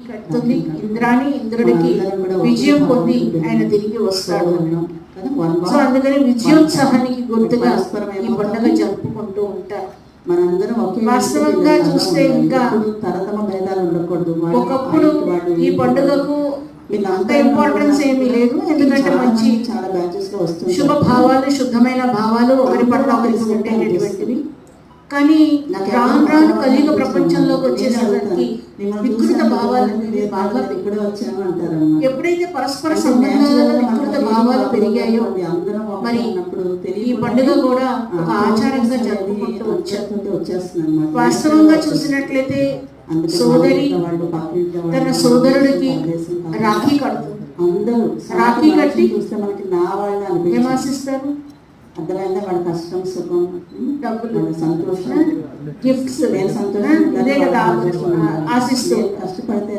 పెడుతుంది. ఇంద్రుడికి విజయం పొంది ఆయన తిరిగి వస్తాడు. సో అందుకని విజయోత్సాహానికి గుర్తుగా ఈ పండుగ జరుపుకుంటూ ఉంటారు. వాస్తవంగా చూస్తే ఇంకా తరతమ భేదాలు ఉండకూడదు. ఒకప్పుడు ఈ పండుగకు అంత ఇంపార్టెన్స్ ఏమీ లేదు, ఎందుకంటే మంచి చాలా బ్యాచెస్ లో వస్తుంది శుభ భావాలు, శుద్ధమైన భావాలు ఒకరి పట్ల ఒకరికి ఉండేటటువంటివి. కానీ రాను రాను కలియుగ ప్రపంచంలోకి వచ్చేసరికి వికృత భావాలు బాగా ఎప్పుడైతే పరస్పర సంబంధాలలో వికృత భావాలు పెరిగాయో మరి ఈ పండుగ కూడా ఒక ఆచారంగా జరుపుకుంటూ వచ్చేస్తుంది. వాస్తవంగా చూసినట్లయితే సోదరి తన సోదరుడికి రాఖీ కడుతుంది. రాఖీ కట్టి ఏం ఆశిస్తారు? అర్థమైందా? వాళ్ళ కష్టం, సుఖం, డబ్బులు, సంతోషం, గిఫ్ట్స్ సంతోషం ఆశిస్తూ కష్టపడితే